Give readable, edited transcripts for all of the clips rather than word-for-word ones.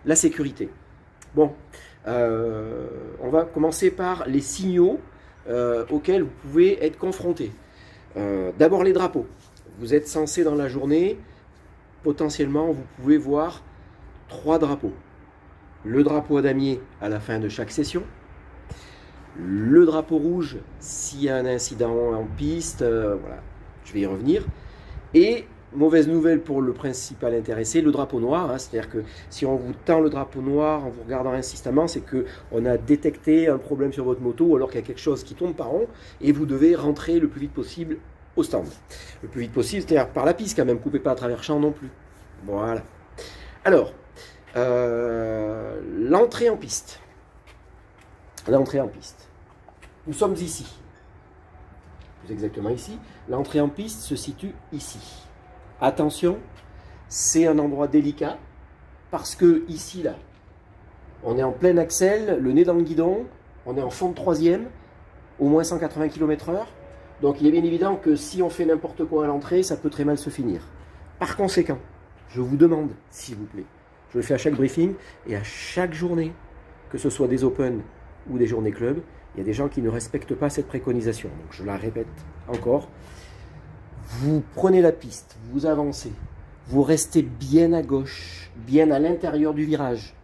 la sécurité. Bon, on va commencer par les signaux auxquels vous pouvez être confronté. D'abord les drapeaux. Vous êtes censé dans la journée, potentiellement vous pouvez voir 3 drapeaux. Le drapeau à damier à la fin de chaque session, le drapeau rouge s'il y a un incident en piste, voilà, je vais y revenir, et mauvaise nouvelle pour le principal intéressé, le drapeau noir, hein, c'est-à-dire que si on vous tend le drapeau noir en vous regardant insistamment, c'est qu'on a détecté un problème sur votre moto ou alors qu'il y a quelque chose qui tourne par rond et vous devez rentrer le plus vite possible au stand. Le plus vite possible, c'est-à-dire par la piste quand même, coupez pas à travers champ non plus. Voilà. Alors, l'entrée en piste. L'entrée en piste. Nous sommes ici. Plus exactement ici. L'entrée en piste se situe ici. Attention, c'est un endroit délicat parce que ici, là, on est en plein axel, le nez dans le guidon, on est en fond de troisième, au moins 180 km/h. Donc il est bien évident que si on fait n'importe quoi à l'entrée, ça peut très mal se finir. Par conséquent, je vous demande, s'il vous plaît, je le fais à chaque briefing et à chaque journée, que ce soit des Open ou des journées club, il y a des gens qui ne respectent pas cette préconisation. Donc je la répète encore. Vous prenez la piste, vous avancez, vous restez bien à gauche, bien à l'intérieur du virage.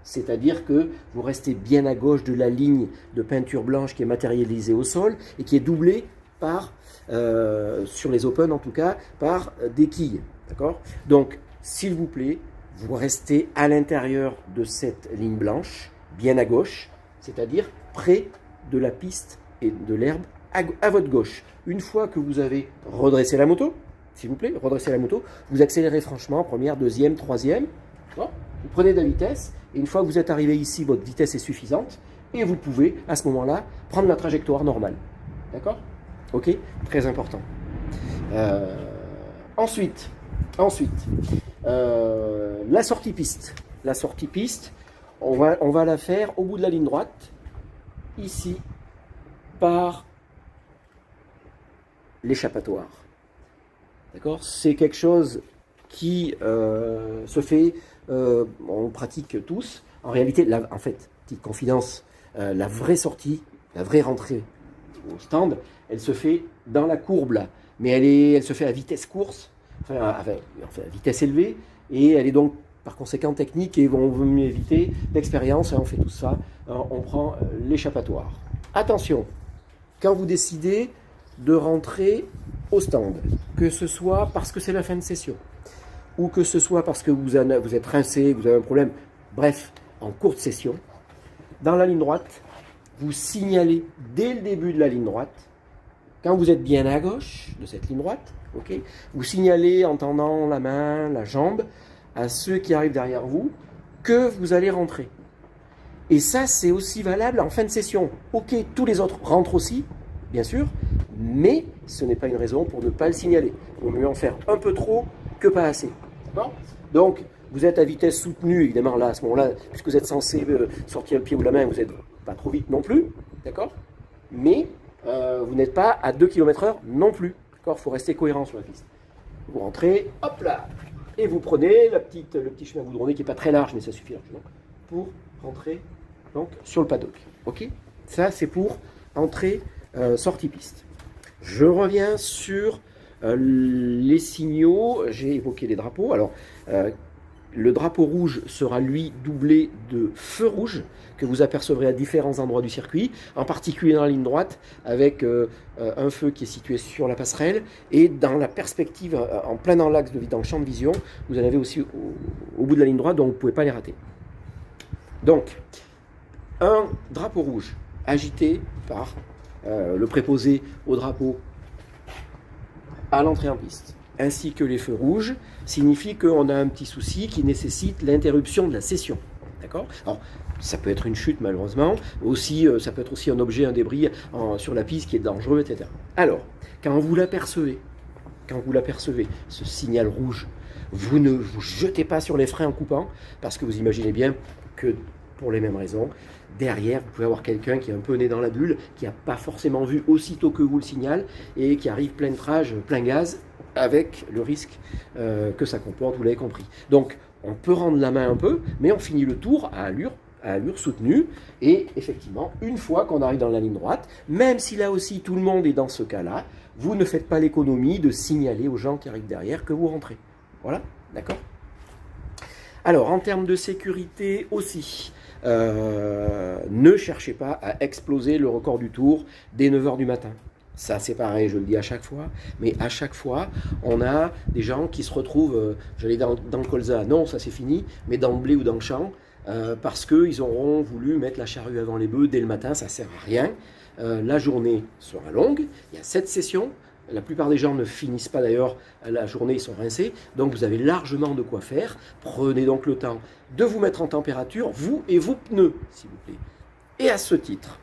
C'est-à-dire que vous restez bien à gauche de la ligne de peinture blanche qui est matérialisée au sol et qui est doublée par, sur les Open en tout cas, par des quilles. D'accord ? Donc, s'il vous plaît, vous restez à l'intérieur de cette ligne blanche, bien à gauche, c'est-à-dire près de la piste et de l'herbe à votre gauche. Une fois que vous avez redressé la moto, s'il vous plaît, redressez la moto, vous accélérez franchement, première, deuxième, troisième, bon, vous prenez de la vitesse, et une fois que vous êtes arrivé ici, votre vitesse est suffisante, et vous pouvez, à ce moment-là, prendre la trajectoire normale. D'accord ? Ok ? Très important. Ensuite, la sortie piste. La sortie piste, on va la faire au bout de la ligne droite, ici, par l'échappatoire. D'accord ? C'est quelque chose qui se fait, on pratique tous. En réalité, en fait, petite confidence, la vraie sortie, la vraie rentrée au stand, elle se fait dans la courbe là, mais elle se fait à vitesse course, enfin à vitesse élevée, et elle est donc par conséquent technique et on veut mieux éviter l'expérience, hein, on fait tout ça, on prend l'échappatoire. Attention, quand vous décidez de rentrer au stand, que ce soit parce que c'est la fin de session, ou que ce soit parce que vous êtes rincé, vous avez un problème, bref, en courte session, dans la ligne droite, vous signalez dès le début de la ligne droite, quand vous êtes bien à gauche de cette ligne droite, okay, vous signalez en tendant la main, la jambe, à ceux qui arrivent derrière vous, que vous allez rentrer. Et ça, c'est aussi valable en fin de session. Ok, tous les autres rentrent aussi, bien sûr, mais ce n'est pas une raison pour ne pas le signaler. Il vaut mieux en faire un peu trop que pas assez. D'accord ? Donc, vous êtes à vitesse soutenue, évidemment, là, à ce moment-là, puisque vous êtes censé sortir le pied ou la main, vous n'êtes pas trop vite non plus, d'accord ? Mais vous n'êtes pas à 2 km/h non plus, d'accord ? Il faut rester cohérent sur la piste. Vous rentrez, hop là, et vous prenez le petit chemin goudronné qui n'est pas très large, mais ça suffit largement, pour rentrer donc, sur le paddock. Ok ? Ça, c'est pour entrer, sortie piste. Je reviens sur les signaux. J'ai évoqué les drapeaux. Alors, le drapeau rouge sera lui doublé de feux rouges que vous apercevrez à différents endroits du circuit, en particulier dans la ligne droite, avec un feu qui est situé sur la passerelle, et dans la perspective, en plein dans l'axe, dans le champ de vision, vous en avez aussi au bout de la ligne droite, donc vous ne pouvez pas les rater. Donc, un drapeau rouge agité par le préposé au drapeau à l'entrée en piste, ainsi que les feux rouges, signifie qu'on a un petit souci qui nécessite l'interruption de la session. D'accord ? Alors, ça peut être une chute malheureusement, aussi, ça peut être aussi un objet, un débris sur la piste qui est dangereux, etc. Alors, quand vous l'apercevez, ce signal rouge, vous ne vous jetez pas sur les freins en coupant, parce que vous imaginez bien que pour les mêmes raisons. Derrière, vous pouvez avoir quelqu'un qui est un peu né dans la bulle, qui n'a pas forcément vu aussitôt que vous le signal, et qui arrive plein trage, plein gaz, avec le risque que ça comporte, vous l'avez compris. Donc, on peut rendre la main un peu, mais on finit le tour à allure soutenue, et effectivement, une fois qu'on arrive dans la ligne droite, même si là aussi tout le monde est dans ce cas-là, vous ne faites pas l'économie de signaler aux gens qui arrivent derrière que vous rentrez. Voilà, d'accord? Alors, en termes de sécurité aussi, ne cherchez pas à exploser le record du tour dès 9 h du matin. Ça, c'est pareil, je le dis à chaque fois, mais à chaque fois, on a des gens qui se retrouvent, j'allais dans le colza, non, ça c'est fini, mais dans le blé ou dans le champ, parce qu'ils auront voulu mettre la charrue avant les bœufs dès le matin, ça ne sert à rien. La journée sera longue, il y a 7 sessions, la plupart des gens ne finissent pas d'ailleurs la journée, ils sont rincés, donc vous avez largement de quoi faire. Prenez donc le temps de vous mettre en température, vous et vos pneus, s'il vous plaît. Et à ce titre,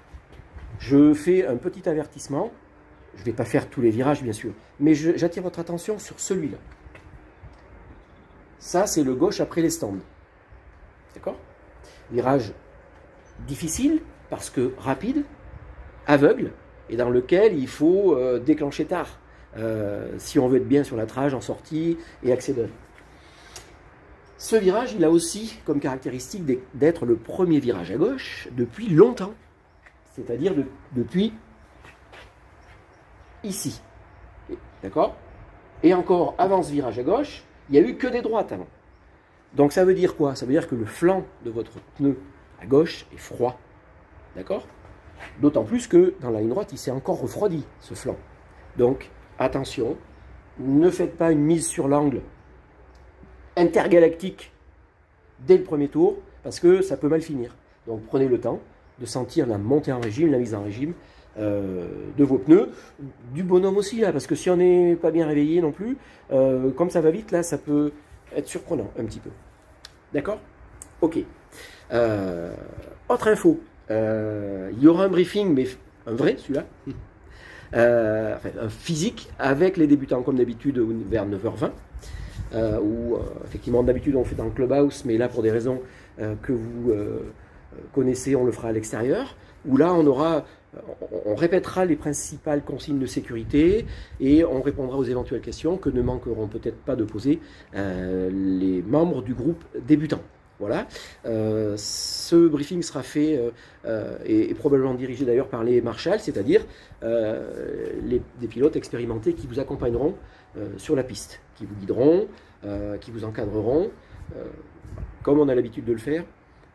je fais un petit avertissement. Je ne vais pas faire tous les virages, bien sûr, mais j'attire votre attention sur celui-là. Ça, c'est le gauche après les stands. D'accord? Virage difficile, parce que rapide, aveugle, et dans lequel il faut déclencher tard, si on veut être bien sur la trage, en sortie et accélérer. Ce virage, il a aussi comme caractéristique d'être le premier virage à gauche depuis longtemps, c'est-à-dire depuis ici, d'accord? Et encore, avant ce virage à gauche, il n'y a eu que des droites avant. Donc ça veut dire quoi? Ça veut dire que le flanc de votre pneu à gauche est froid, d'accord? D'autant plus que dans la ligne droite, il s'est encore refroidi, ce flanc. Donc, attention, ne faites pas une mise sur l'angle intergalactique dès le premier tour, parce que ça peut mal finir. Donc prenez le temps de sentir la montée en régime, la mise en régime, de vos pneus, du bonhomme aussi là, parce que si on n'est pas bien réveillé non plus, comme ça va vite là, ça peut être surprenant un petit peu. D'accord? Ok. Autre info, il y aura un briefing, mais un vrai celui-là, enfin, un physique avec les débutants comme d'habitude vers 9 h 20, où effectivement d'habitude on le fait dans le clubhouse, mais là pour des raisons que vous connaissez, on le fera à l'extérieur, où là on répétera les principales consignes de sécurité et on répondra aux éventuelles questions que ne manqueront peut-être pas de poser les membres du groupe débutant. Voilà. Ce briefing sera fait et probablement dirigé d'ailleurs par les marshals, c'est-à-dire des pilotes expérimentés qui vous accompagneront sur la piste, qui vous guideront, qui vous encadreront, comme on a l'habitude de le faire.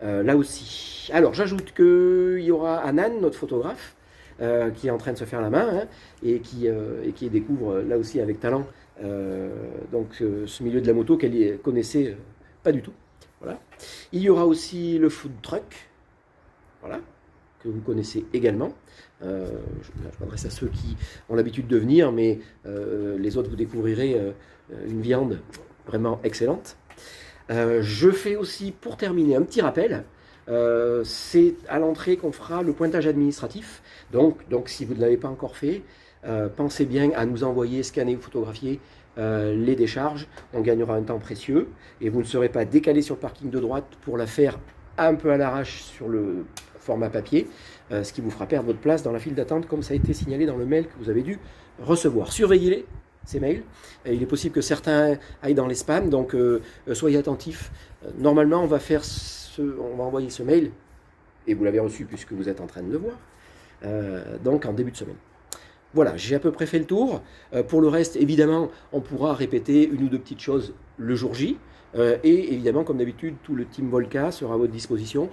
Là aussi. Alors j'ajoute qu'il y aura Anan, notre photographe, qui est en train de se faire la main et qui découvre là aussi avec talent ce milieu de la moto qu'elle connaissait pas du tout. Voilà. Il y aura aussi le food truck, voilà, que vous connaissez également. Je m'adresse à ceux qui ont l'habitude de venir, mais les autres vous découvrirez une viande vraiment excellente. Je fais aussi, pour terminer, un petit rappel. C'est à l'entrée qu'on fera le pointage administratif. Donc si vous ne l'avez pas encore fait, pensez bien à nous envoyer, scanner ou photographier les décharges. On gagnera un temps précieux et vous ne serez pas décalé sur le parking de droite pour la faire un peu à l'arrache sur le format papier, ce qui vous fera perdre votre place dans la file d'attente, comme ça a été signalé dans le mail que vous avez dû recevoir. Surveillez-les, ces mails. Il est possible que certains aillent dans les spams, donc soyez attentifs. Normalement, on va envoyer ce mail, et vous l'avez reçu puisque vous êtes en train de le voir, donc en début de semaine. Voilà, j'ai à peu près fait le tour. Pour le reste, évidemment, on pourra répéter une ou deux petites choses le jour J. Et évidemment, comme d'habitude, tout le team Volca sera à votre disposition